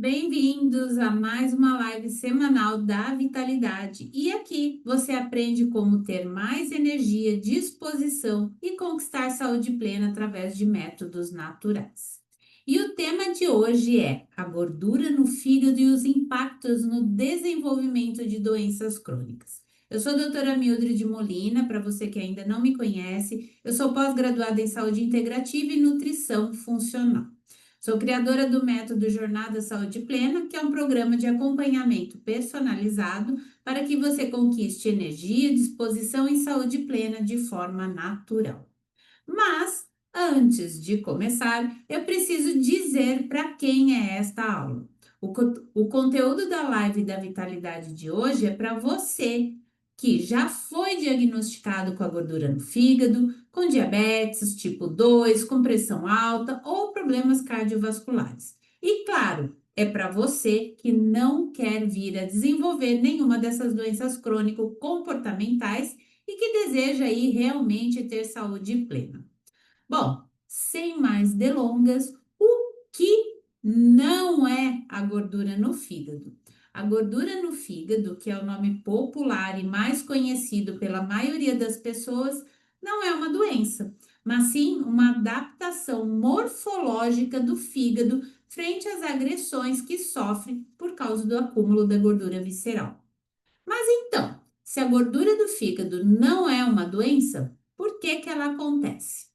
Bem-vindos a mais uma live semanal da Vitalidade. E aqui você aprende como ter mais energia, disposição e conquistar saúde plena através de métodos naturais. E o tema de hoje é a gordura no fígado e os impactos no desenvolvimento de doenças crônicas. Eu sou a doutora Mildred de Molina, para você que ainda não me conhece, eu sou pós-graduada em saúde integrativa e nutrição funcional. Sou criadora do método Jornada Saúde Plena, que é um programa de acompanhamento personalizado para que você conquiste energia, disposição e saúde plena de forma natural. Mas, antes de começar, eu preciso dizer para quem é esta aula. O conteúdo da live da Vitalidade de hoje é para você que já foi diagnosticado com a gordura no fígado, com diabetes tipo 2, com pressão alta ou problemas cardiovasculares. E claro, é para você que não quer vir a desenvolver nenhuma dessas doenças crônico-comportamentais e que deseja aí realmente ter saúde plena. Bom, sem mais delongas, o que não é a gordura no fígado? A gordura no fígado, que é o nome popular e mais conhecido pela maioria das pessoas, não é uma doença, mas sim uma adaptação morfológica do fígado frente às agressões que sofre por causa do acúmulo da gordura visceral. Mas então, se a gordura do fígado não é uma doença, por que que ela acontece?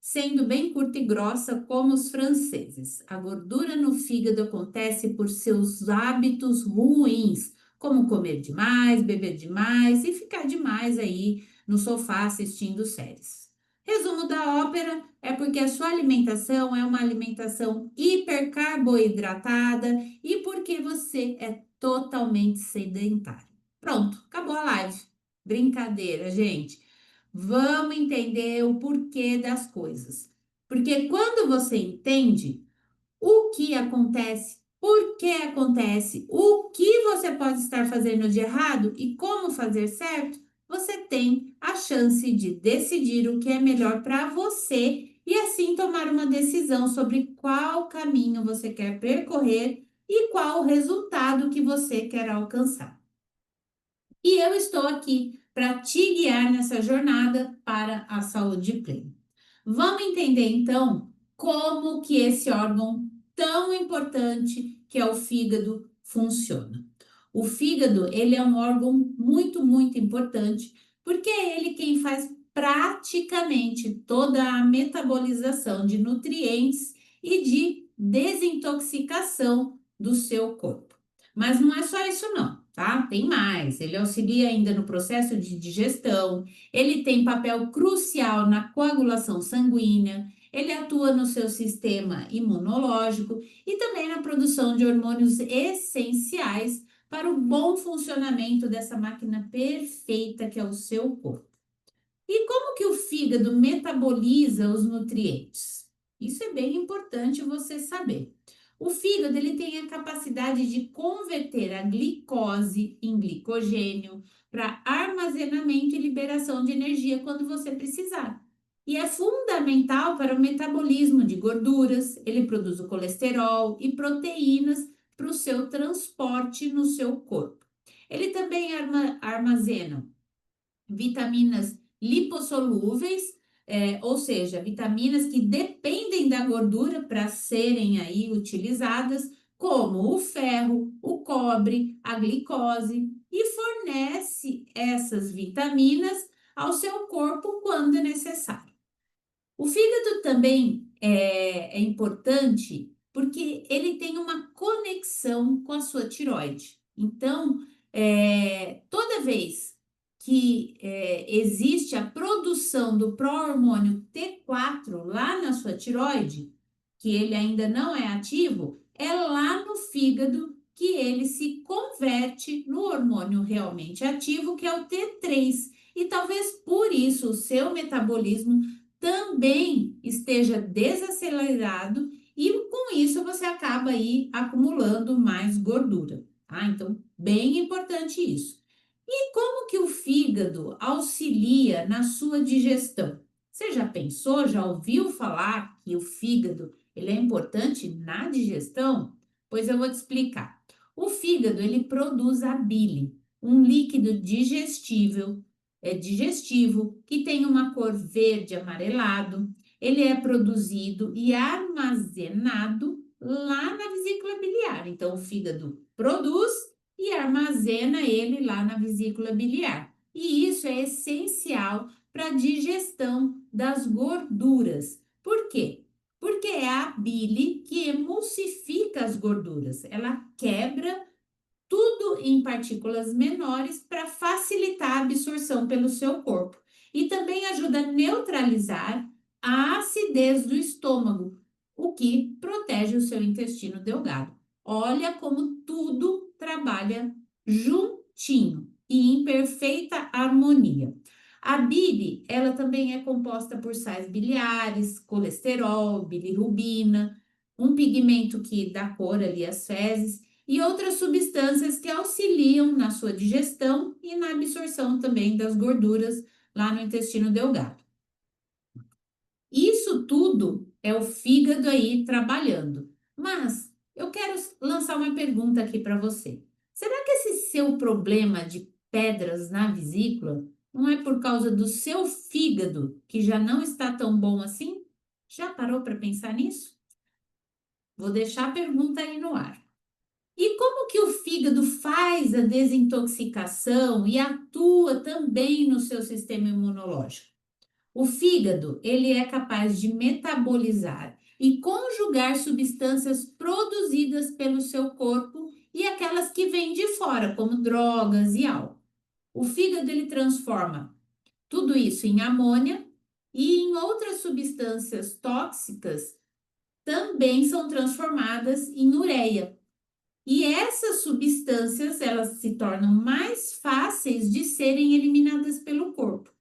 Sendo bem curta e grossa como os franceses, a gordura no fígado acontece por seus hábitos ruins, como comer demais, beber demais e ficar demais aí no sofá assistindo séries. Resumo da ópera é porque a sua alimentação é uma alimentação hipercarboidratada e porque você é totalmente sedentário. Pronto, acabou a live. Brincadeira, gente. Vamos entender o porquê das coisas. Porque quando você entende o que acontece, por que acontece, o que você pode estar fazendo de errado e como fazer certo, você tem a chance de decidir o que é melhor para você e assim tomar uma decisão sobre qual caminho você quer percorrer e qual o resultado que você quer alcançar. E eu estou aqui para te guiar nessa jornada para a saúde plena. Vamos entender então como que esse órgão tão importante que é o fígado funciona. O fígado, ele é um órgão muito importante, porque é ele quem faz praticamente toda a metabolização de nutrientes e de desintoxicação do seu corpo. Mas não é só isso não, tá? Tem mais. Ele auxilia ainda no processo de digestão, ele tem papel crucial na coagulação sanguínea, ele atua no seu sistema imunológico e também na produção de hormônios essenciais para o bom funcionamento dessa máquina perfeita que é o seu corpo. E como que o fígado metaboliza os nutrientes? Isso é bem importante você saber. O fígado ele tem a capacidade de converter a glicose em glicogênio para armazenamento e liberação de energia quando você precisar. E é fundamental para o metabolismo de gorduras, ele produz o colesterol e proteínas para o seu transporte no seu corpo. Ele também armazena vitaminas lipossolúveis, ou seja, vitaminas que dependem da gordura para serem aí utilizadas, como o ferro, o cobre, a glicose, e fornece essas vitaminas ao seu corpo quando é necessário. O fígado também é importante porque ele tem uma conexão com a sua tiroide. Então, toda vez que existe a produção do pró-hormônio T4 lá na sua tiroide, que ele ainda não é ativo, é lá no fígado que ele se converte no hormônio realmente ativo, que é o T3. E talvez por isso o seu metabolismo também esteja desacelerado e com isso você acaba aí acumulando mais gordura, tá? Então, bem importante isso. E como que o fígado auxilia na sua digestão? Você já pensou, já ouviu falar que o fígado ele é importante na digestão? Pois eu vou te explicar. O fígado, ele produz a bile, um líquido digestivo, que tem uma cor verde amarelado. Ele é produzido e armazenado lá na vesícula biliar. Então, o fígado produz e armazena ele lá na vesícula biliar. E isso é essencial para a digestão das gorduras. Por quê? Porque é a bile que emulsifica as gorduras. Ela quebra tudo em partículas menores para facilitar a absorção pelo seu corpo. E também ajuda a neutralizar a acidez do estômago, o que protege o seu intestino delgado. Olha como tudo trabalha juntinho e em perfeita harmonia. A bile, ela também é composta por sais biliares, colesterol, bilirrubina, um pigmento que dá cor ali às fezes e outras substâncias que auxiliam na sua digestão e na absorção também das gorduras lá no intestino delgado. Isso tudo é o fígado aí trabalhando. Mas eu quero lançar uma pergunta aqui para você. Será que esse seu problema de pedras na vesícula não é por causa do seu fígado, que já não está tão bom assim? Já parou para pensar nisso? Vou deixar a pergunta aí no ar. E como que o fígado faz a desintoxicação e atua também no seu sistema imunológico? O fígado, ele é capaz de metabolizar e conjugar substâncias produzidas pelo seu corpo e aquelas que vêm de fora, como drogas e álcool. O fígado, ele transforma tudo isso em amônia e em outras substâncias tóxicas também são transformadas em ureia. E essas substâncias, elas se tornam mais fáceis de serem eliminadas pelo corpo.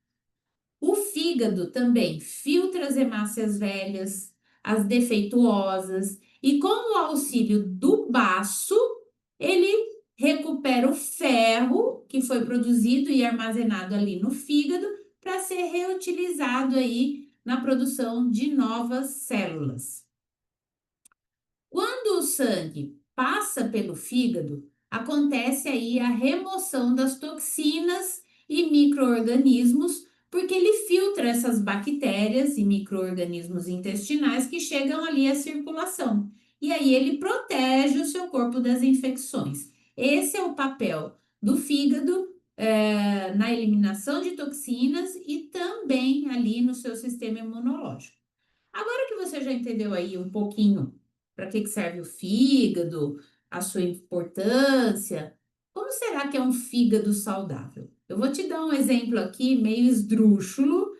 O fígado também filtra as hemácias velhas, as defeituosas, e com o auxílio do baço, ele recupera o ferro que foi produzido e armazenado ali no fígado para ser reutilizado aí na produção de novas células. Quando o sangue passa pelo fígado, acontece aí a remoção das toxinas e micro-organismos, porque ele filtra essas bactérias e micro-organismos intestinais que chegam ali à circulação. E aí ele protege o seu corpo das infecções. Esse é o papel do fígado na eliminação de toxinas e também ali no seu sistema imunológico. Agora que você já entendeu aí um pouquinho para que serve o fígado, a sua importância, como será que é um fígado saudável? Eu vou te dar um exemplo aqui meio esdrúxulo,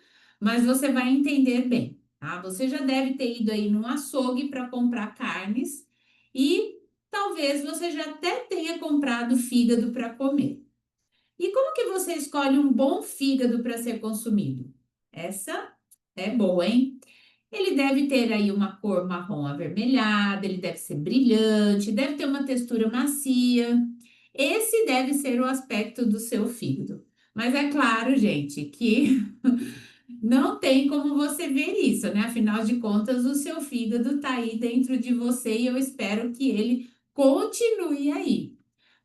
mas você vai entender bem, tá? Você já deve ter ido aí num açougue para comprar carnes e talvez você já até tenha comprado fígado para comer. E como que você escolhe um bom fígado para ser consumido? Essa é boa, hein? Ele deve ter aí uma cor marrom avermelhada, ele deve ser brilhante, deve ter uma textura macia. Esse deve ser o aspecto do seu fígado. Mas é claro, gente, que não tem como você ver isso, né? Afinal de contas, o seu fígado está aí dentro de você e eu espero que ele continue aí.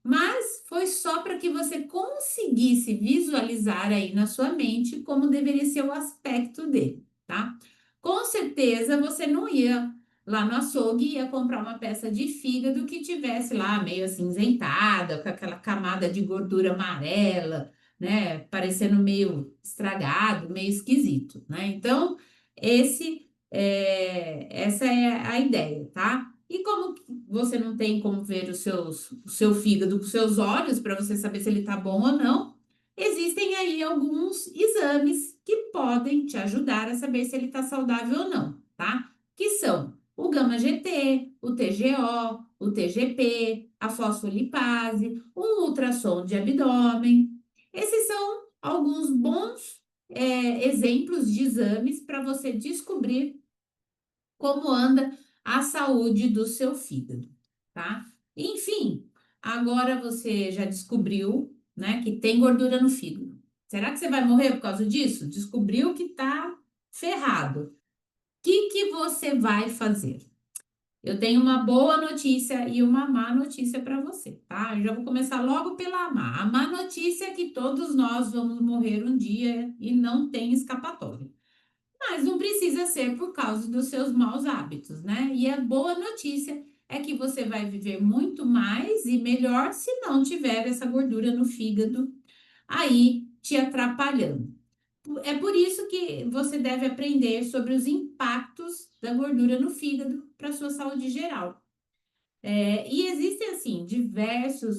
Mas foi só para que você conseguisse visualizar aí na sua mente como deveria ser o aspecto dele, tá? Com certeza você não ia lá no açougue e ia comprar uma peça de fígado que tivesse lá meio acinzentada, com aquela camada de gordura amarela, né? Parecendo meio estragado, meio esquisito, né? Então, essa é a ideia, tá? E como você não tem como ver o seu fígado com seus olhos para você saber se ele está bom ou não, existem aí alguns exames que podem te ajudar a saber se ele está saudável ou não, tá? Que são o gama-GT, o TGO, o TGP, a fosfolipase, um ultrassom de abdômen. Esses são alguns bons exemplos de exames para você descobrir como anda a saúde do seu fígado, tá? Enfim, agora você já descobriu, né, que tem gordura no fígado. Será que você vai morrer por causa disso? Descobriu que tá ferrado. O que que você vai fazer? Eu tenho uma boa notícia e uma má notícia para você, tá? Eu já vou começar logo pela má. A má notícia é que todos nós vamos morrer um dia e não tem escapatória. Mas não precisa ser por causa dos seus maus hábitos, né? E a boa notícia é que você vai viver muito mais e melhor se não tiver essa gordura no fígado aí te atrapalhando. É por isso que você deve aprender sobre os impactos da gordura no fígado para a sua saúde geral. E existem, assim, diversos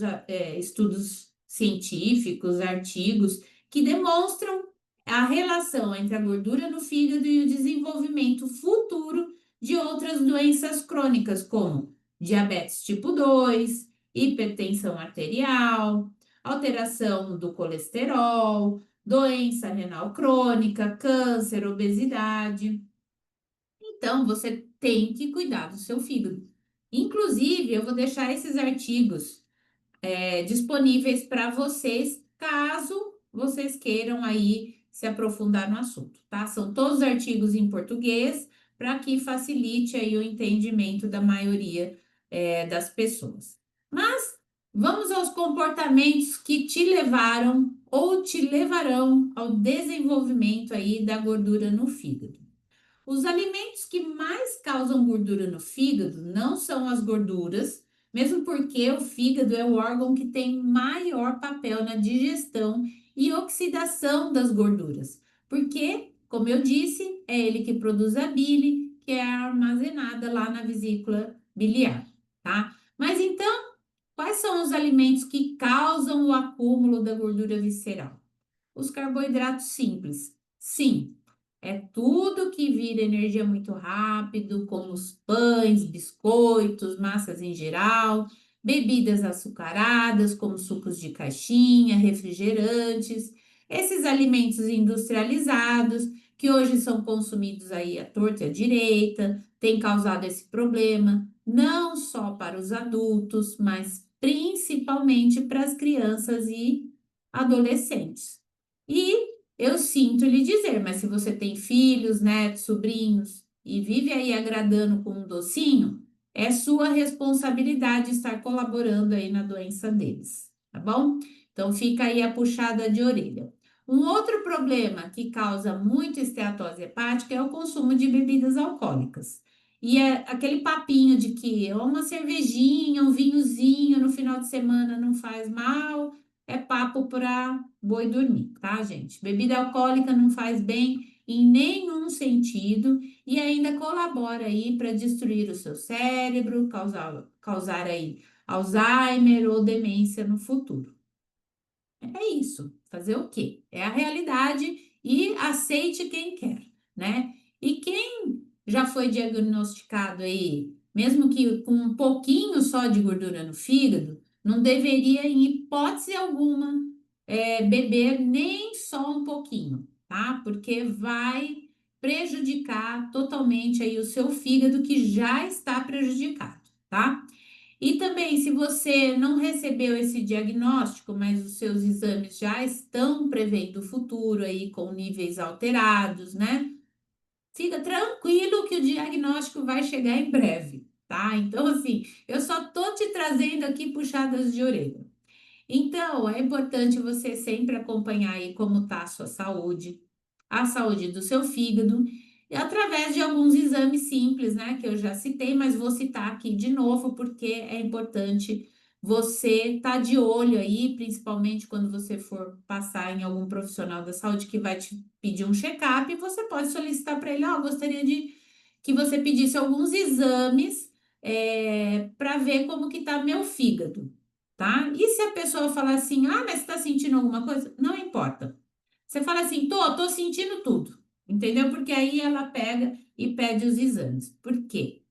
estudos científicos, artigos, que demonstram a relação entre a gordura no fígado e o desenvolvimento futuro de outras doenças crônicas, como diabetes tipo 2, hipertensão arterial, alteração do colesterol, doença renal crônica, câncer, obesidade. Então, você tem que cuidar do seu fígado. Inclusive, eu vou deixar esses artigos disponíveis para vocês, caso vocês queiram aí se aprofundar no assunto, tá? São todos artigos em português para que facilite aí o entendimento da maioria das pessoas. Mas vamos aos comportamentos que te levaram ou te levarão ao desenvolvimento aí da gordura no fígado. Os alimentos que mais causam gordura no fígado não são as gorduras, mesmo porque o fígado é o órgão que tem maior papel na digestão e oxidação das gorduras. Porque, como eu disse, é ele que produz a bile, que é armazenada lá na vesícula biliar, tá? Mas então, quais são os alimentos que causam o acúmulo da gordura visceral? Os carboidratos simples. Sim, é tudo que vira energia muito rápido, como os pães, biscoitos, massas em geral, bebidas açucaradas, como sucos de caixinha, refrigerantes, esses alimentos industrializados que hoje são consumidos aí à torta e à direita, têm causado esse problema, não só para os adultos, mas principalmente para as crianças e adolescentes. E eu sinto lhe dizer, mas se você tem filhos, netos, sobrinhos e vive aí agradando com um docinho, é sua responsabilidade estar colaborando aí na doença deles, tá bom? Então fica aí a puxada de orelha. Um outro problema que causa muito esteatose hepática é o consumo de bebidas alcoólicas. E é aquele papinho de que uma cervejinha, um vinhozinho no final de semana não faz mal, é papo para boi dormir, tá, gente? Bebida alcoólica não faz bem em nenhum sentido e ainda colabora aí para destruir o seu cérebro, causar aí Alzheimer ou demência no futuro. É isso. Fazer o quê? É a realidade e aceite quem quer, né? E quem já foi diagnosticado aí, mesmo que com um pouquinho só de gordura no fígado, não deveria, em hipótese alguma, beber nem só um pouquinho, tá? Porque vai prejudicar totalmente aí o seu fígado que já está prejudicado, tá? E também, se você não recebeu esse diagnóstico, mas os seus exames já estão prevendo o futuro aí com níveis alterados, né? Fica tranquilo que o diagnóstico vai chegar em breve, tá? Então, assim, eu só tô te trazendo aqui puxadas de orelha. Então, é importante você sempre acompanhar aí como está a saúde do seu fígado, e através de alguns exames simples, né, que eu já citei, mas vou citar aqui de novo, porque é importante você estar de olho aí, principalmente quando você for passar em algum profissional da saúde que vai te pedir um check-up, e você pode solicitar para ele, ó, gostaria de que você pedisse alguns exames para ver como que tá meu fígado, tá? E se a pessoa falar assim, ah, mas você tá sentindo alguma coisa? Não importa. Você fala assim, tô sentindo tudo, entendeu? Porque aí ela pega e pede os exames. Por quê?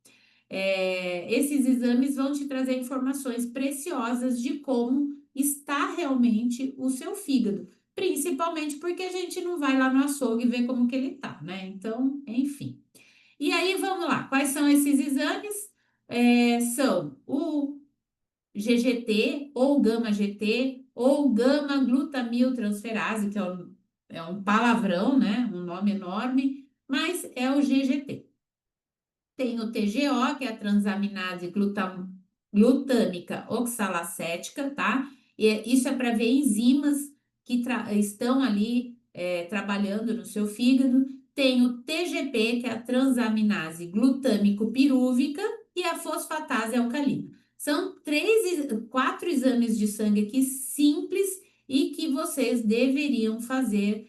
Esses exames vão te trazer informações preciosas de como está realmente o seu fígado, principalmente porque a gente não vai lá no açougue ver como que ele tá, né? Então, enfim. E aí, vamos lá, quais são esses exames? São o GGT, ou gama-GT, ou gama-glutamiltransferase, que é um palavrão, né? Um nome enorme, mas é o GGT. Tem o TGO, que é a transaminase glutâmica oxalacética, tá? E isso é para ver enzimas que estão ali trabalhando no seu fígado. Tem o TGP, que é a transaminase glutâmico-pirúvica, e a fosfatase alcalina. São quatro exames de sangue aqui simples e que vocês deveriam fazer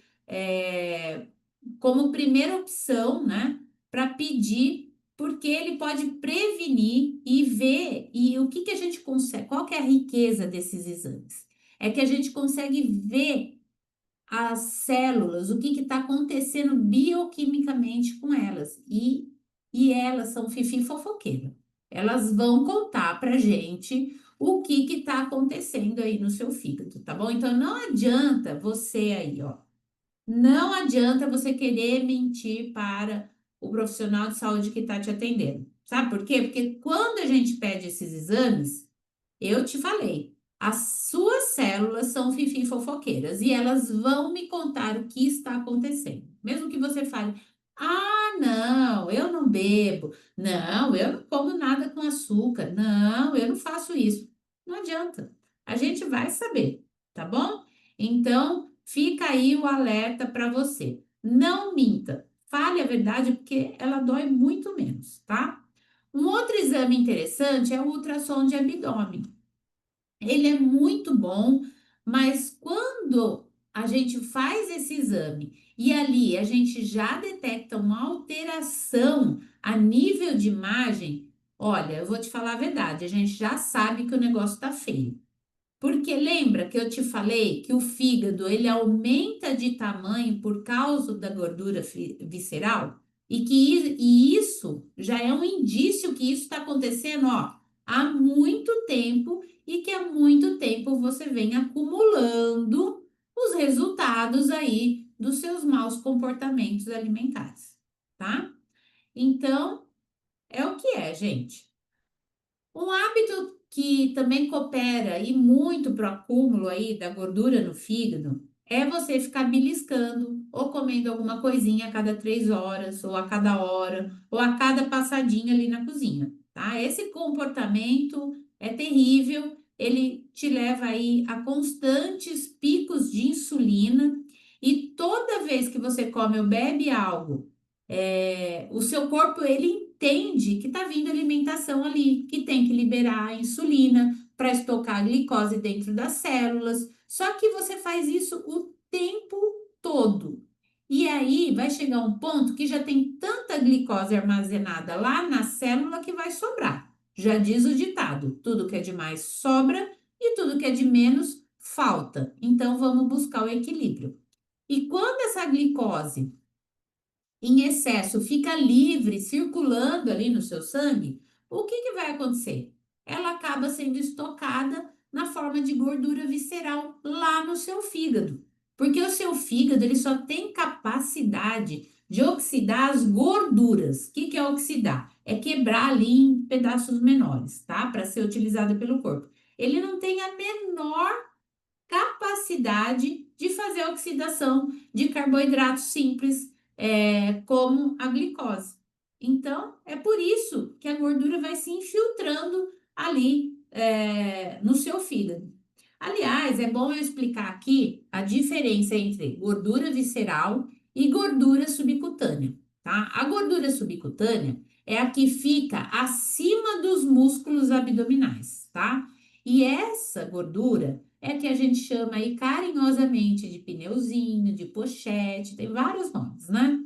como primeira opção, né? Para pedir, porque ele pode prevenir e ver, e o que que a gente consegue, qual que é a riqueza desses exames? É que a gente consegue ver as células, o que está acontecendo bioquimicamente com elas. E elas são fifi fofoqueira. Elas vão contar para gente o que está acontecendo aí no seu fígado, tá bom? Então não adianta você aí, ó. Não adianta você querer mentir para o profissional de saúde que está te atendendo. Sabe por quê? Porque quando a gente pede esses exames, eu te falei, as suas células são fifi fofoqueiras e elas vão me contar o que está acontecendo. Mesmo que você fale, ah, não, eu não bebo, não, eu não como nada com açúcar, não, eu não faço isso. Não adianta, a gente vai saber, tá bom? Então, fica aí o alerta para você. Não minta, fale a verdade porque ela dói muito menos, tá? Um outro exame interessante é o ultrassom de abdômen. Ele é muito bom, mas quando a gente faz esse exame e ali a gente já detecta uma alteração a nível de imagem, olha, eu vou te falar a verdade, a gente já sabe que o negócio tá feio. Porque lembra que eu te falei que o fígado ele aumenta de tamanho por causa da gordura visceral? E isso já é um indício que isso está acontecendo, ó, há muito tempo e que há muito tempo você vem acumulando os resultados aí dos seus maus comportamentos alimentares, tá? Então, é o que é, gente. Um hábito que também coopera e muito para o acúmulo aí da gordura no fígado é você ficar beliscando ou comendo alguma coisinha a cada 3 horas, ou a cada hora, ou a cada passadinha ali na cozinha, tá? Esse comportamento é terrível, ele te leva aí a constantes picos de insulina e toda vez que você come ou bebe algo o seu corpo ele entende que está vindo alimentação ali, que tem que liberar a insulina para estocar a glicose dentro das células. Só que você faz isso o tempo todo. E aí vai chegar um ponto que já tem tanta glicose armazenada lá na célula que vai sobrar. Já diz o ditado: tudo que é demais sobra e tudo que é de menos falta. Então vamos buscar o equilíbrio. E quando essa glicose em excesso fica livre, circulando ali no seu sangue, o que que vai acontecer? Ela acaba sendo estocada na forma de gordura visceral lá no seu fígado. Porque o seu fígado ele só tem capacidade de oxidar as gorduras. O que que é oxidar? É quebrar ali em pedaços menores, tá? Para ser utilizada pelo corpo. Ele não tem a menor capacidade de fazer a oxidação de carboidratos simples, como a glicose. Então, é por isso que a gordura vai se infiltrando ali no seu fígado. Aliás, é bom eu explicar aqui a diferença entre gordura visceral e gordura subcutânea, tá? A gordura subcutânea é a que fica acima dos músculos abdominais, tá? E essa gordura é que a gente chama aí carinhosamente de pneuzinho, de pochete, tem vários nomes, né?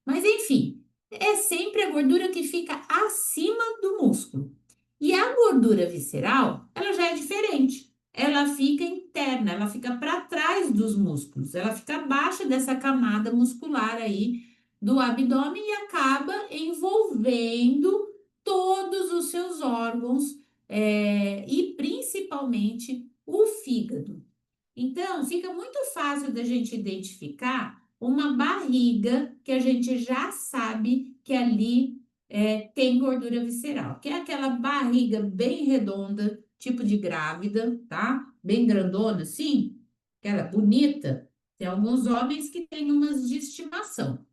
Mas enfim, é sempre a gordura que fica acima do músculo. E a gordura visceral, ela já é diferente. Ela fica interna, ela fica para trás dos músculos, ela fica abaixo dessa camada muscular aí do abdômen e acaba envolvendo todos os seus órgãos, e principalmente o fígado. Então, fica muito fácil da gente identificar uma barriga que a gente já sabe que ali tem gordura visceral, que é aquela barriga bem redonda, tipo de grávida, tá? Bem grandona, assim, aquela bonita. Tem alguns homens que têm umas de estimação,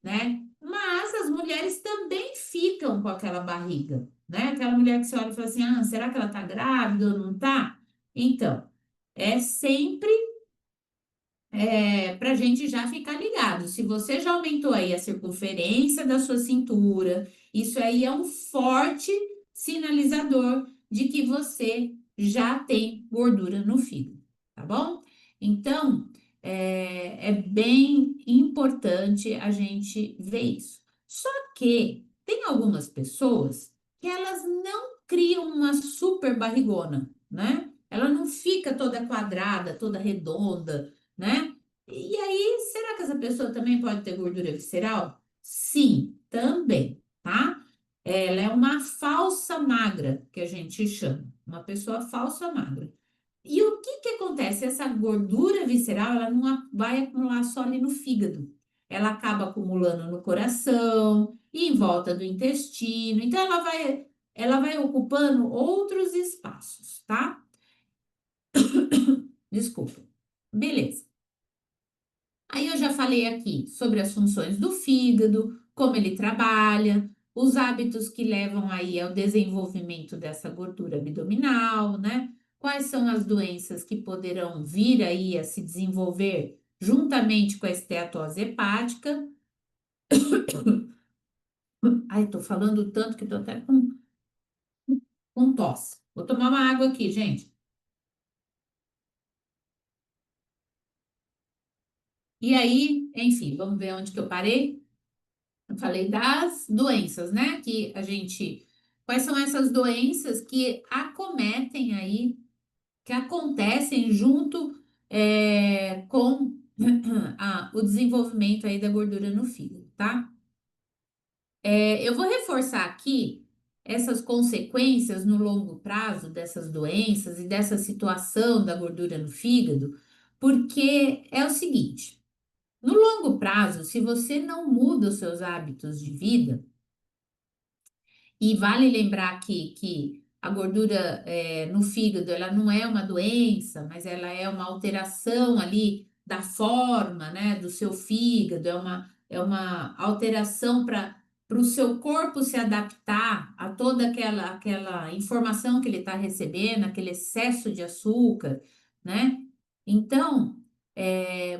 né? Mas as mulheres também ficam com aquela barriga, né? Aquela mulher que você olha e fala assim: ah, será que ela tá grávida ou não tá? Então, é sempre para a gente já ficar ligado. Se você já aumentou aí a circunferência da sua cintura, isso aí é um forte sinalizador de que você já tem gordura no fígado, tá bom? Então, é bem importante a gente ver isso. Só que tem algumas pessoas que elas não criam uma super barrigona, né? Ela não fica toda quadrada, toda redonda, né? E aí, será que essa pessoa também pode ter gordura visceral? Sim, também, tá? Ela é uma falsa magra, que a gente chama, uma pessoa falsa magra. E o que que acontece? Essa gordura visceral, ela não vai acumular só ali no fígado. Ela acaba acumulando no coração e em volta do intestino. Então, ela vai ocupando outros espaços, tá? Desculpa. Beleza. Aí eu já falei aqui sobre as funções do fígado, como ele trabalha, os hábitos que levam aí ao desenvolvimento dessa gordura abdominal, né? Quais são as doenças que poderão vir aí a se desenvolver juntamente com a esteatose hepática? Ai, tô falando tanto que tô até com tosse. Vou tomar uma água aqui, gente. E aí, enfim, vamos ver onde que eu parei. Eu falei das doenças, né? Que a gente. Quais são essas doenças que acometem aí, que acontecem junto com o desenvolvimento aí da gordura no fígado, tá? Eu vou reforçar aqui essas consequências no longo prazo dessas doenças e dessa situação da gordura no fígado, porque é o seguinte: no longo prazo, se você não muda os seus hábitos de vida, e vale lembrar aqui que a gordura no fígado, ela não é uma doença, mas ela é uma alteração ali da forma, né, do seu fígado, é uma alteração para o seu corpo se adaptar a toda aquela informação que ele está recebendo, aquele excesso de açúcar, né? Então,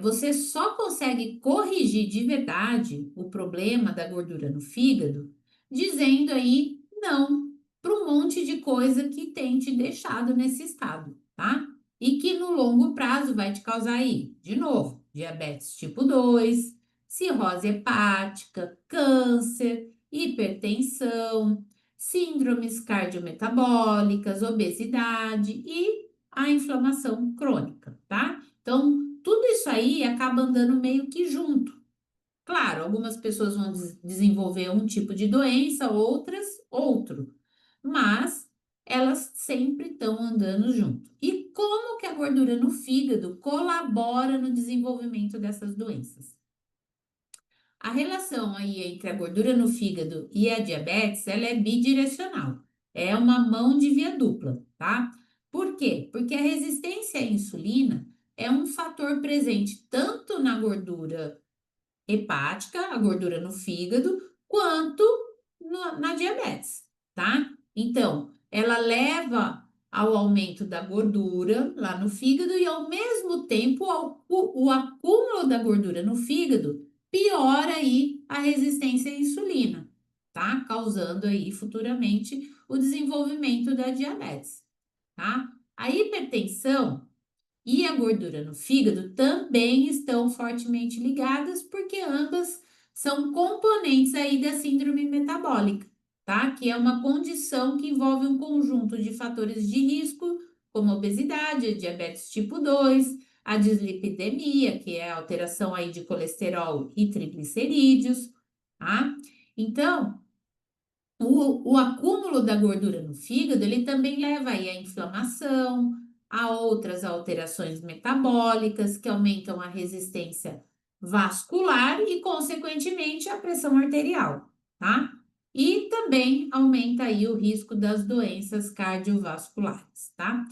você só consegue corrigir de verdade o problema da gordura no fígado dizendo aí não para um monte de coisa que tem te deixado nesse estado, tá? E que no longo prazo vai te causar aí, de novo, diabetes tipo 2, cirrose hepática, câncer, hipertensão, síndromes cardiometabólicas, obesidade e a inflamação crônica, tá? Então, tudo isso aí acaba andando meio que junto. Claro, algumas pessoas vão desenvolver um tipo de doença, outras outro, mas elas sempre estão andando junto. E como que a gordura no fígado colabora no desenvolvimento dessas doenças? A relação aí entre a gordura no fígado e a diabetes, ela é bidirecional. É uma mão de via dupla, tá? Por quê? Porque a resistência à insulina é um fator presente tanto na gordura hepática, a gordura no fígado, quanto na diabetes, tá? Então, ela leva ao aumento da gordura lá no fígado e, ao mesmo tempo, o acúmulo da gordura no fígado piora aí a resistência à insulina, tá? Causando aí futuramente o desenvolvimento da diabetes, tá? A hipertensão e a gordura no fígado também estão fortemente ligadas, porque ambas são componentes aí da síndrome metabólica, tá? Que é uma condição que envolve um conjunto de fatores de risco, como obesidade, diabetes tipo 2, a dislipidemia, que é a alteração aí de colesterol e triglicerídeos, tá? Então, o acúmulo da gordura no fígado, ele também leva aí à inflamação, a outras alterações metabólicas que aumentam a resistência vascular e, consequentemente, a pressão arterial, tá? E também aumenta aí o risco das doenças cardiovasculares, tá?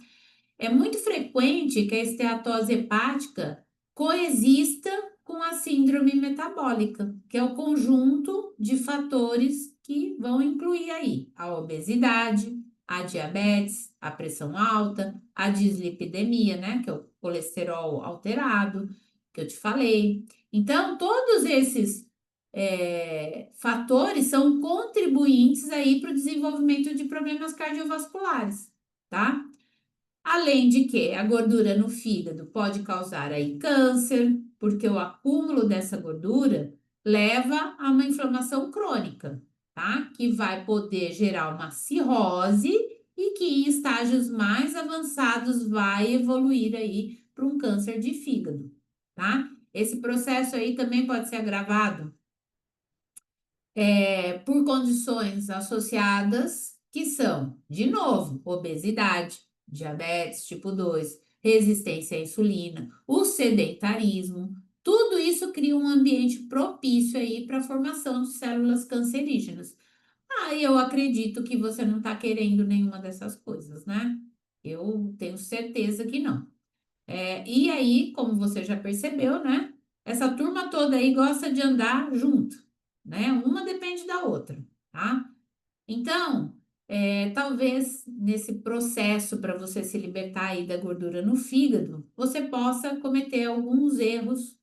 É muito frequente que a esteatose hepática coexista com com a síndrome metabólica, que é o conjunto de fatores que vão incluir aí a obesidade, a diabetes, a pressão alta, a dislipidemia, né, que é o colesterol alterado, que eu te falei. Então, todos esses fatores são contribuintes aí para o desenvolvimento de problemas cardiovasculares, tá? Além de que a gordura no fígado pode causar aí câncer, porque o acúmulo dessa gordura leva a uma inflamação crônica, tá? Que vai poder gerar uma cirrose e que em estágios mais avançados vai evoluir aí para um câncer de fígado, tá? Esse processo aí também pode ser agravado por condições associadas que são, de novo, obesidade, diabetes tipo 2, resistência à insulina, o sedentarismo, tudo isso cria um ambiente propício aí para a formação de células cancerígenas. Aí eu acredito que você não está querendo nenhuma dessas coisas, né? Eu tenho certeza que não. E aí, como você já percebeu, né? Essa turma toda aí gosta de andar junto, né? Uma depende da outra, tá? Então, talvez nesse processo para você se libertar aí da gordura no fígado, você possa cometer alguns erros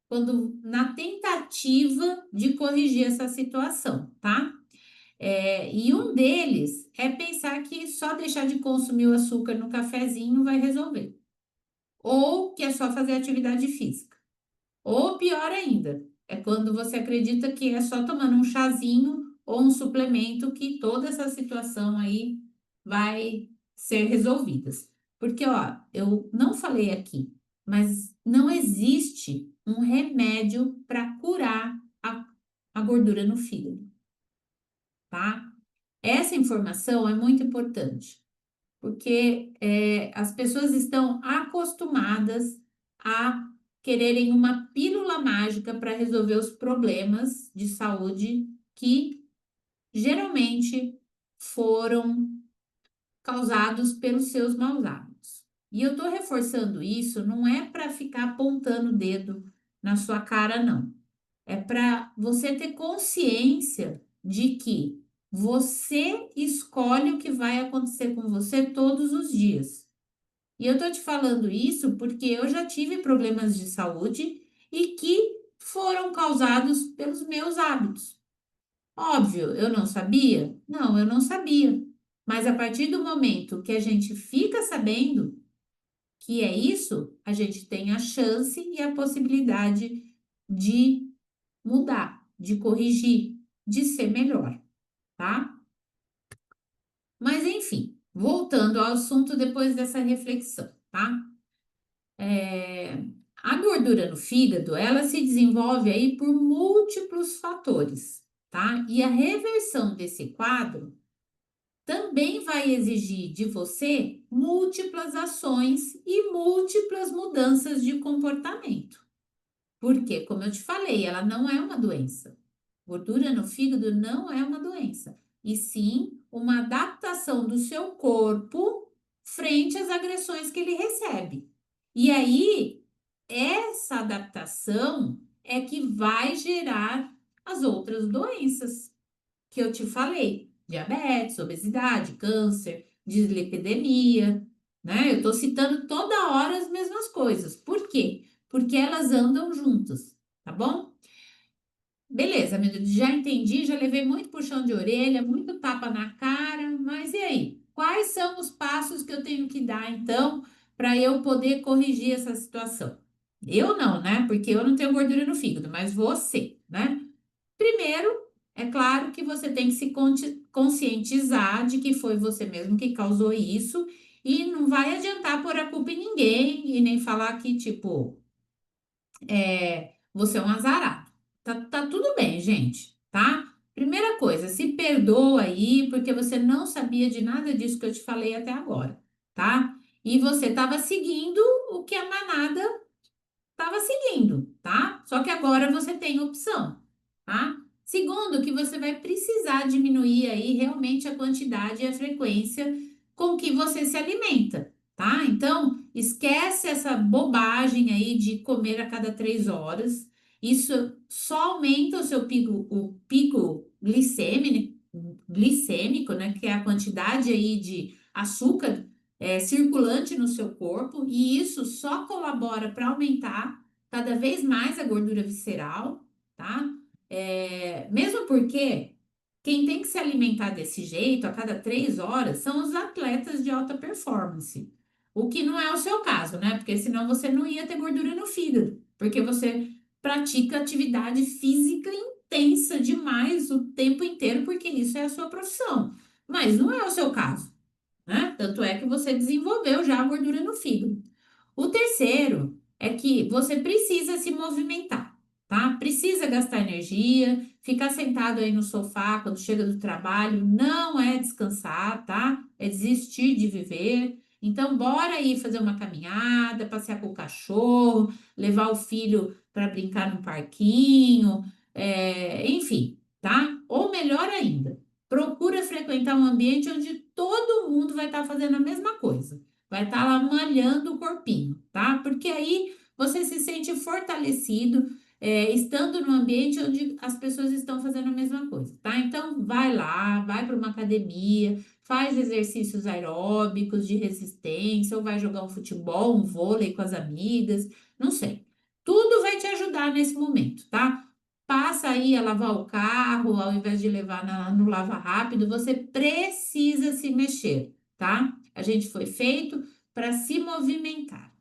quando na tentativa de corrigir essa situação, tá? E um deles é pensar que só deixar de consumir o açúcar no cafezinho vai resolver ou que é só fazer atividade física. Ou pior ainda, é quando você acredita que é só tomando um chazinho ou um suplemento que toda essa situação aí vai ser resolvida. Porque, ó, eu não falei aqui, mas não existe um remédio para curar a gordura no fígado, tá? Essa informação é muito importante porque as pessoas estão acostumadas a quererem uma pílula mágica para resolver os problemas de saúde que geralmente foram causados pelos seus maus hábitos. E eu estou reforçando isso, não é para ficar apontando o dedo na sua cara, não. É para você ter consciência de que você escolhe o que vai acontecer com você todos os dias. E eu tô te falando isso porque eu já tive problemas de saúde e que foram causados pelos meus hábitos. Óbvio, eu não sabia? Não, eu não sabia. Mas a partir do momento que a gente fica sabendo que é isso, a gente tem a chance e a possibilidade de mudar, de corrigir, de ser melhor, tá? Mas enfim, voltando ao assunto depois dessa reflexão, tá? É, a gordura no fígado, ela se desenvolve aí por múltiplos fatores, tá? E a reversão desse quadro também vai exigir de você múltiplas ações e múltiplas mudanças de comportamento. Porque, como eu te falei, ela não é uma doença. Gordura no fígado não é uma doença, e sim uma adaptação do seu corpo frente às agressões que ele recebe. E aí, essa adaptação é que vai gerar as outras doenças que eu te falei: diabetes, obesidade, câncer, dislipidemia, né? Eu tô citando toda hora as mesmas coisas. Por quê? Porque elas andam juntas, tá bom? Beleza, meu Deus, já entendi, já levei muito puxão de orelha, muito tapa na cara, mas e aí? Quais são os passos que eu tenho que dar, então, para eu poder corrigir essa situação? Eu não, né? Porque eu não tenho gordura no fígado, mas você, né? Primeiro, é claro que você tem que se conscientizar de que foi você mesmo que causou isso e não vai adiantar pôr a culpa em ninguém e nem falar que, tipo, você é um azarado. Tá tudo bem, gente, tá? Primeira coisa, se perdoa aí, porque você não sabia de nada disso que eu te falei até agora, tá? E você estava seguindo o que a manada estava seguindo, tá? Só que agora você tem opção, tá? Segundo, que você vai precisar diminuir aí realmente a quantidade e a frequência com que você se alimenta, tá? Então, esquece essa bobagem aí de comer a cada 3 horas. Isso só aumenta o pico glicêmico, né, que é a quantidade aí de açúcar circulante no seu corpo, e isso só colabora para aumentar cada vez mais a gordura visceral, tá? Mesmo porque quem tem que se alimentar desse jeito a cada 3 horas são os atletas de alta performance. O que não é o seu caso, né? Porque senão você não ia ter gordura no fígado, porque você pratica atividade física intensa demais o tempo inteiro, porque isso é a sua profissão. Mas não é o seu caso, né? Tanto é que você desenvolveu já a gordura no fígado. O terceiro é que você precisa se movimentar, tá? Precisa gastar energia, ficar sentado aí no sofá quando chega do trabalho não é descansar, tá? É desistir de viver. Então, bora aí fazer uma caminhada, passear com o cachorro, levar o filho para brincar no parquinho, enfim, tá? Ou melhor ainda, procura frequentar um ambiente onde todo mundo vai estar fazendo a mesma coisa. Vai estar lá malhando o corpinho, tá? Porque aí você se sente fortalecido, estando no ambiente onde as pessoas estão fazendo a mesma coisa, tá? Então, vai lá, vai para uma academia, faz exercícios aeróbicos de resistência, ou vai jogar um futebol, um vôlei com as amigas, não sei. Tudo vai te ajudar nesse momento, tá? Passa aí a lavar o carro, ao invés de levar no lava rápido, você precisa se mexer, tá? A gente foi feito para se movimentar.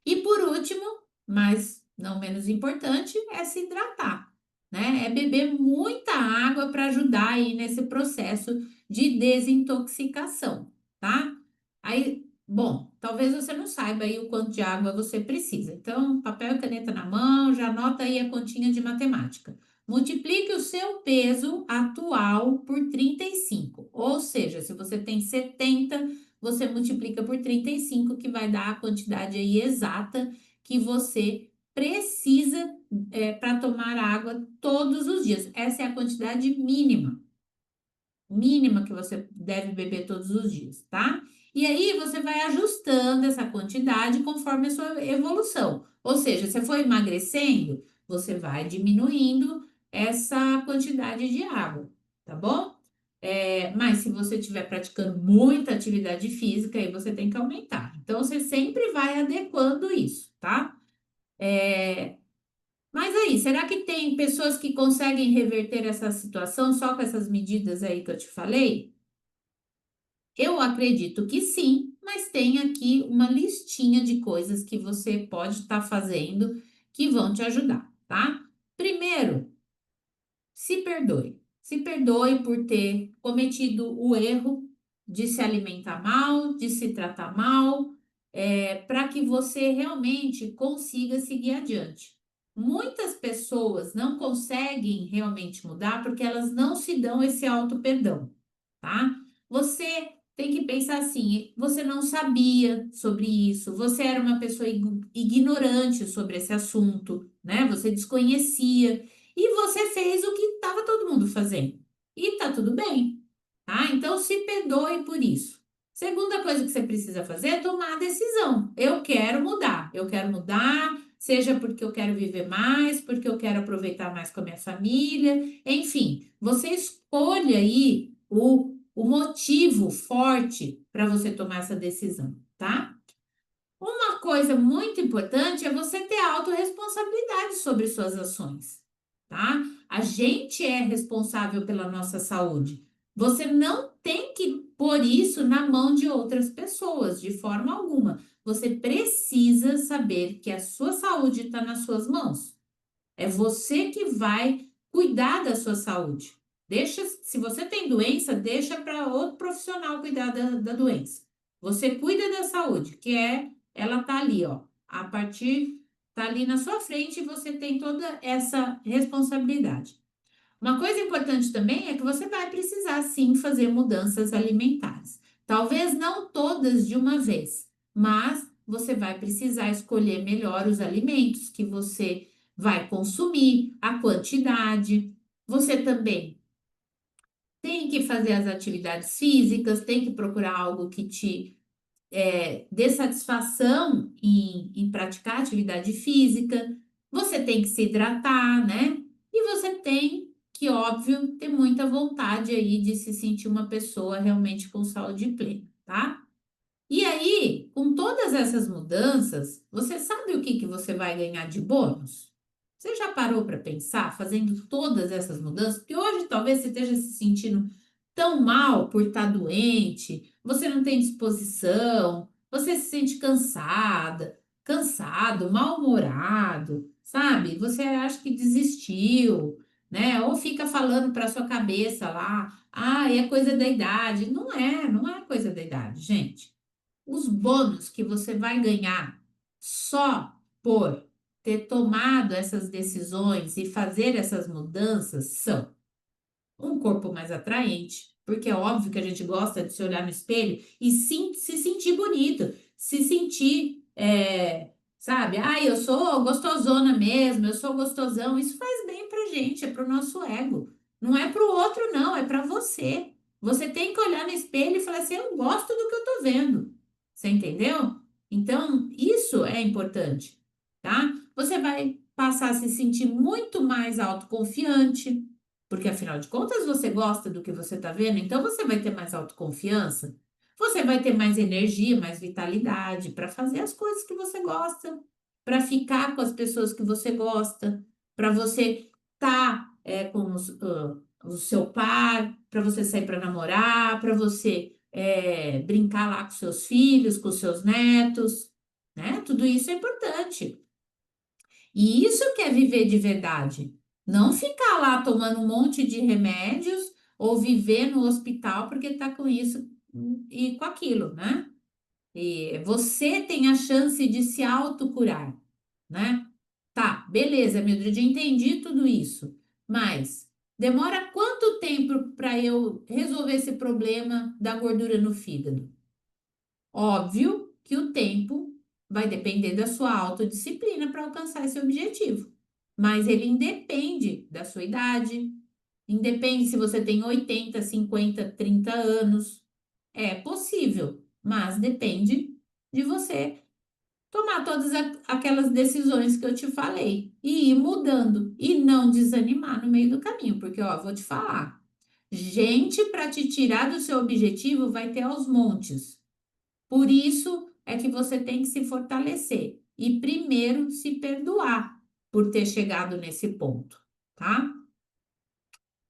E por último, mas não menos importante, é se hidratar, né? É beber muita água para ajudar aí nesse processo de desintoxicação, tá? Aí, bom, talvez você não saiba aí o quanto de água você precisa. Então, papel e caneta na mão, já anota aí a continha de matemática. Multiplique o seu peso atual por 35, ou seja, se você tem 70, você multiplica por 35, que vai dar a quantidade aí exata que você precisa para tomar água todos os dias. Essa é a quantidade mínima que você deve beber todos os dias, tá? E aí você vai ajustando essa quantidade conforme a sua evolução. Ou seja, se for emagrecendo, você vai diminuindo essa quantidade de água, tá bom? Mas se você estiver praticando muita atividade física, aí você tem que aumentar. Então, você sempre vai adequando isso, tá? Mas aí, será que tem pessoas que conseguem reverter essa situação só com essas medidas aí que eu te falei? Eu acredito que sim, mas tem aqui uma listinha de coisas que você pode estar fazendo que vão te ajudar, tá? Primeiro, se perdoe. Se perdoe por ter cometido o erro de se alimentar mal, de se tratar mal, para que você realmente consiga seguir adiante. Muitas pessoas não conseguem realmente mudar porque elas não se dão esse auto-perdão, tá? Você tem que pensar assim: você não sabia sobre isso, você era uma pessoa ignorante sobre esse assunto, né? Você desconhecia e você fez o que estava todo mundo fazendo. E tá tudo bem, tá? Então se perdoe por isso. Segunda coisa que você precisa fazer é tomar a decisão. Eu quero mudar, seja porque eu quero viver mais, porque eu quero aproveitar mais com a minha família, enfim, você escolhe aí o motivo forte para você tomar essa decisão, tá? Uma coisa muito importante é você ter autorresponsabilidade sobre suas ações, tá? A gente é responsável pela nossa saúde. Você não tem que pôr isso na mão de outras pessoas, de forma alguma. Você precisa saber que a sua saúde está nas suas mãos. É você que vai cuidar da sua saúde. Deixa, se você tem doença, deixa para outro profissional cuidar da doença. Você cuida da saúde, ela tá ali, ó. A partir, tá ali na sua frente e você tem toda essa responsabilidade. Uma coisa importante também é que você vai precisar sim fazer mudanças alimentares. Talvez não todas de uma vez, mas você vai precisar escolher melhor os alimentos que você vai consumir, a quantidade. Você também tem que fazer as atividades físicas, tem que procurar algo que te dê satisfação em praticar atividade física. Você tem que se hidratar, né? E você tem que, óbvio, ter muita vontade aí de se sentir uma pessoa realmente com saúde plena, tá? E aí, com todas essas mudanças, você sabe o que que você vai ganhar de bônus? Você já parou para pensar fazendo todas essas mudanças? Porque hoje talvez você esteja se sentindo tão mal por estar doente, você não tem disposição, você se sente cansada, cansado, mal-humorado, sabe? Você acha que desistiu, né? Ou fica falando para sua cabeça lá, ah, é coisa da idade. Não é coisa da idade, gente. Os bônus que você vai ganhar só por ter tomado essas decisões e fazer essas mudanças são um corpo mais atraente, porque é óbvio que a gente gosta de se olhar no espelho e sim, se sentir bonito, se sentir, sabe? Ah, eu sou gostosona mesmo, eu sou gostosão. Isso faz bem pra gente, é pro nosso ego. Não é pro outro, não, é pra você. Você tem que olhar no espelho e falar assim: eu gosto do que eu tô vendo. Você entendeu? Então, isso é importante, tá? Você vai passar a se sentir muito mais autoconfiante, porque afinal de contas você gosta do que você está vendo, então você vai ter mais autoconfiança, você vai ter mais energia, mais vitalidade para fazer as coisas que você gosta, para ficar com as pessoas que você gosta, para você estar com o seu par, para você sair para namorar, para você brincar lá com seus filhos, com seus netos, né? Tudo isso é importante. E isso que é viver de verdade. Não ficar lá tomando um monte de remédios ou viver no hospital porque tá com isso e com aquilo, né? E você tem a chance de se autocurar, né? Tá, beleza, Mildred, entendi tudo isso. Mas demora quanto tempo para eu resolver esse problema da gordura no fígado? Óbvio que o tempo vai depender da sua autodisciplina para alcançar esse objetivo, mas ele independe da sua idade, independe se você tem 80, 50, 30 anos. É possível, mas depende de você tomar todas aquelas decisões que eu te falei e ir mudando e não desanimar no meio do caminho, porque ó, vou te falar, gente para te tirar do seu objetivo vai ter aos montes. Por isso é que você tem que se fortalecer e primeiro se perdoar por ter chegado nesse ponto, tá?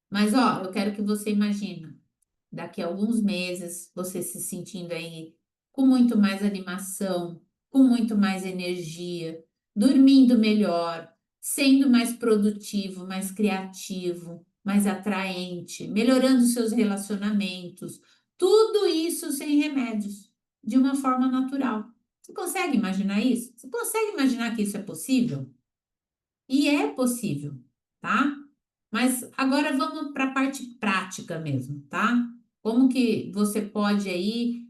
Mas ó, eu quero que você imagine daqui a alguns meses você se sentindo aí com muito mais animação, com muito mais energia, dormindo melhor, sendo mais produtivo, mais criativo, mais atraente, melhorando seus relacionamentos, tudo isso sem remédios, de uma forma natural. Você consegue imaginar isso? Você consegue imaginar que isso é possível? E é possível, tá? Mas agora vamos para a parte prática mesmo, tá? Como que você pode aí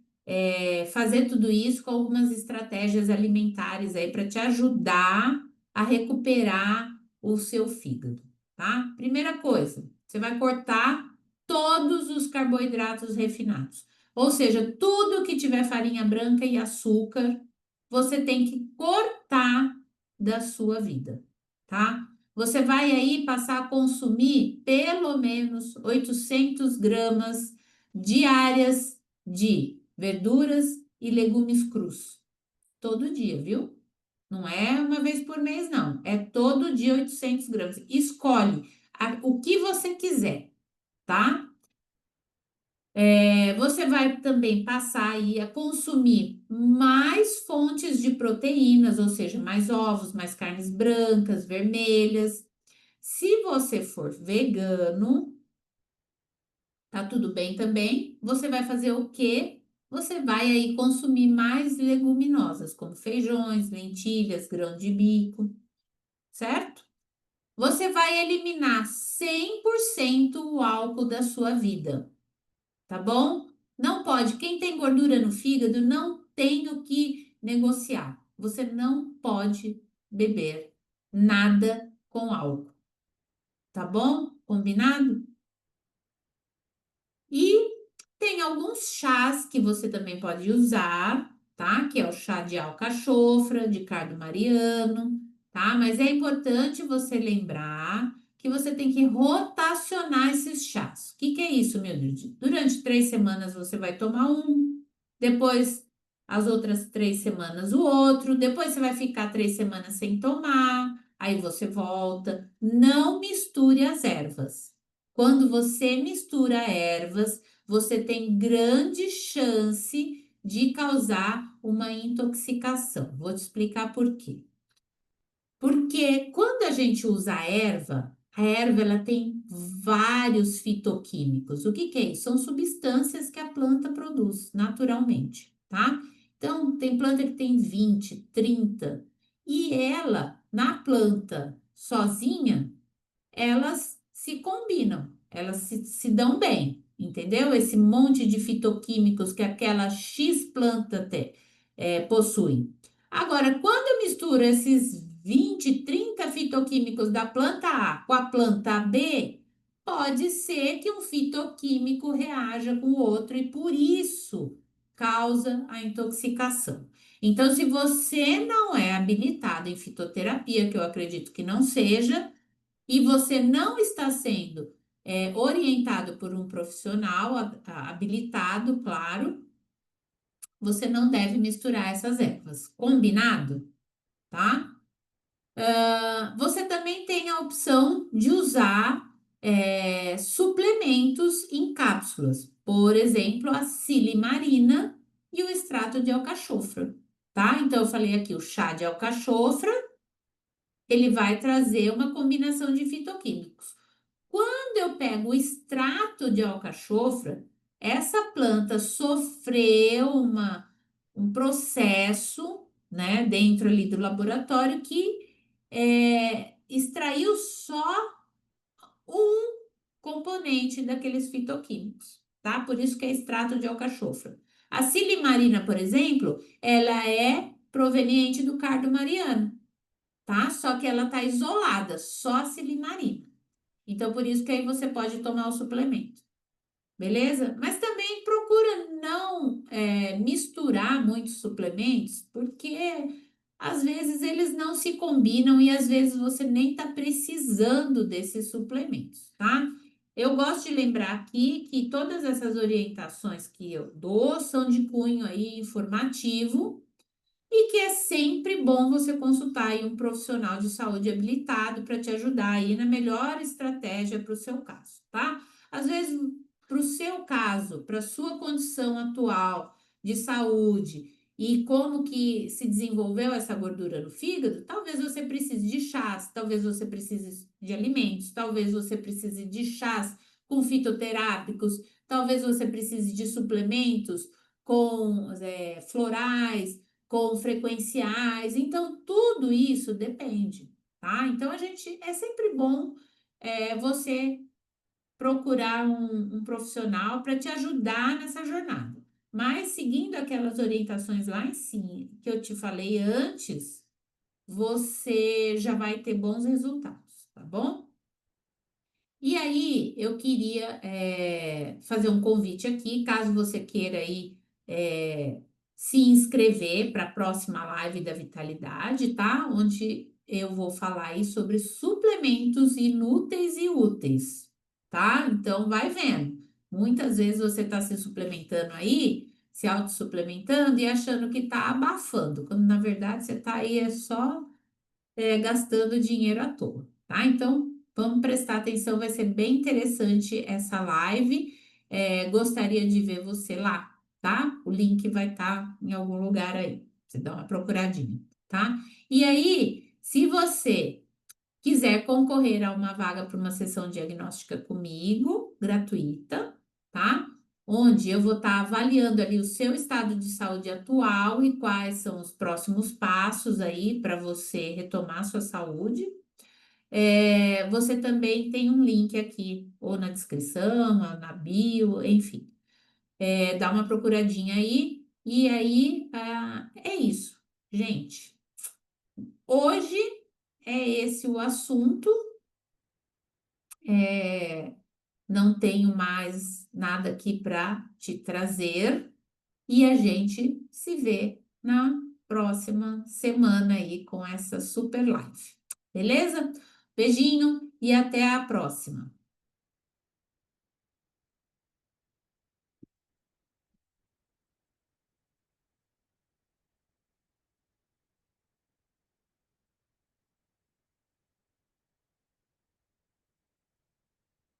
fazer tudo isso com algumas estratégias alimentares aí para te ajudar a recuperar o seu fígado, tá? Primeira coisa, você vai cortar todos os carboidratos refinados. Ou seja, tudo que tiver farinha branca e açúcar, você tem que cortar da sua vida, tá? Você vai aí passar a consumir pelo menos 800 gramas diárias de verduras e legumes crus. Todo dia, viu? Não é uma vez por mês, não. É todo dia 800 gramas. Escolhe o que você quiser, tá? Você vai também passar aí a consumir mais fontes de proteínas, ou seja, mais ovos, mais carnes brancas, vermelhas. Se você for vegano, tá tudo bem também. Você vai fazer o quê? Você vai aí consumir mais leguminosas, como feijões, lentilhas, grão de bico, certo? Você vai eliminar 100% o álcool da sua vida, tá bom? Não pode. Quem tem gordura no fígado não tem o que negociar. Você não pode beber nada com álcool, tá bom? Combinado? E tem alguns chás que você também pode usar, tá? Que é o chá de alcachofra, de cardo mariano. tá? Mas é importante você lembrar que você tem que rotacionar esses chás. O que que é isso, meu Deus? Durante 3 semanas você vai tomar um, depois as outras 3 semanas o outro, depois você vai ficar 3 semanas sem tomar, aí você volta. Não misture as ervas. Quando você mistura ervas, você tem grande chance de causar uma intoxicação. Vou te explicar por quê. Porque quando a gente usa a erva ela tem vários fitoquímicos. O que que é isso? São substâncias que a planta produz naturalmente, tá? Então, tem planta que tem 20, 30, e ela, na planta sozinha, elas se combinam, elas se dão bem, entendeu? Esse monte de fitoquímicos que aquela X planta possui. Agora, quando eu misturo esses 20, 30 fitoquímicos da planta A com a planta B, pode ser que um fitoquímico reaja com o outro e por isso causa a intoxicação. Então, se você não é habilitado em fitoterapia, que eu acredito que não seja, e você não está sendo orientado por um profissional habilitado, claro, você não deve misturar essas ervas. Combinado? Tá? Você também tem a opção de usar suplementos em cápsulas, por exemplo, a silimarina e o extrato de alcachofra, tá? Então, eu falei aqui o chá de alcachofra, ele vai trazer uma combinação de fitoquímicos. Quando eu pego o extrato de alcachofra, essa planta sofreu um processo, né, dentro ali do laboratório que extraiu só um componente daqueles fitoquímicos, tá? Por isso que é extrato de alcachofra. A silimarina, por exemplo, ela é proveniente do cardo mariano, tá? Só que ela tá isolada, só a silimarina. Então, por isso que aí você pode tomar o suplemento, beleza? Mas também procura não misturar muitos suplementos, porque às vezes eles não se combinam e às vezes você nem está precisando desses suplementos, tá? Eu gosto de lembrar aqui que todas essas orientações que eu dou são de cunho aí informativo e que é sempre bom você consultar aí um profissional de saúde habilitado para te ajudar aí na melhor estratégia para o seu caso, tá? Às vezes, para o seu caso, para a sua condição atual de saúde e como que se desenvolveu essa gordura no fígado, talvez você precise de chás, talvez você precise de alimentos, talvez você precise de chás com fitoterápicos, talvez você precise de suplementos com florais com frequenciais, então tudo isso depende, tá? Então a gente é sempre bom você procurar um profissional para te ajudar nessa jornada. Mas seguindo aquelas orientações lá em cima que eu te falei antes, você já vai ter bons resultados, tá bom? E aí, eu queria fazer um convite aqui, caso você queira aí se inscrever para a próxima live da Vitalidade, tá? Onde eu vou falar aí sobre suplementos inúteis e úteis, tá? Então, vai vendo. Muitas vezes você está se suplementando aí, se autossuplementando e achando que está abafando, quando na verdade você está aí só gastando dinheiro à toa, tá? Então, vamos prestar atenção, vai ser bem interessante essa live. Gostaria de ver você lá, tá? O link vai estar em algum lugar aí. Você dá uma procuradinha, tá? E aí, se você quiser concorrer a uma vaga para uma sessão diagnóstica comigo, gratuita, tá? Onde eu vou estar avaliando ali o seu estado de saúde atual e quais são os próximos passos aí para você retomar sua saúde. Você também tem um link aqui, ou na descrição, ou na bio, enfim. Dá uma procuradinha aí, e aí é isso, gente. Hoje é esse o assunto. É, não tenho mais nada aqui para te trazer e a gente se vê na próxima semana aí com essa super live. Beleza? Beijinho e até a próxima.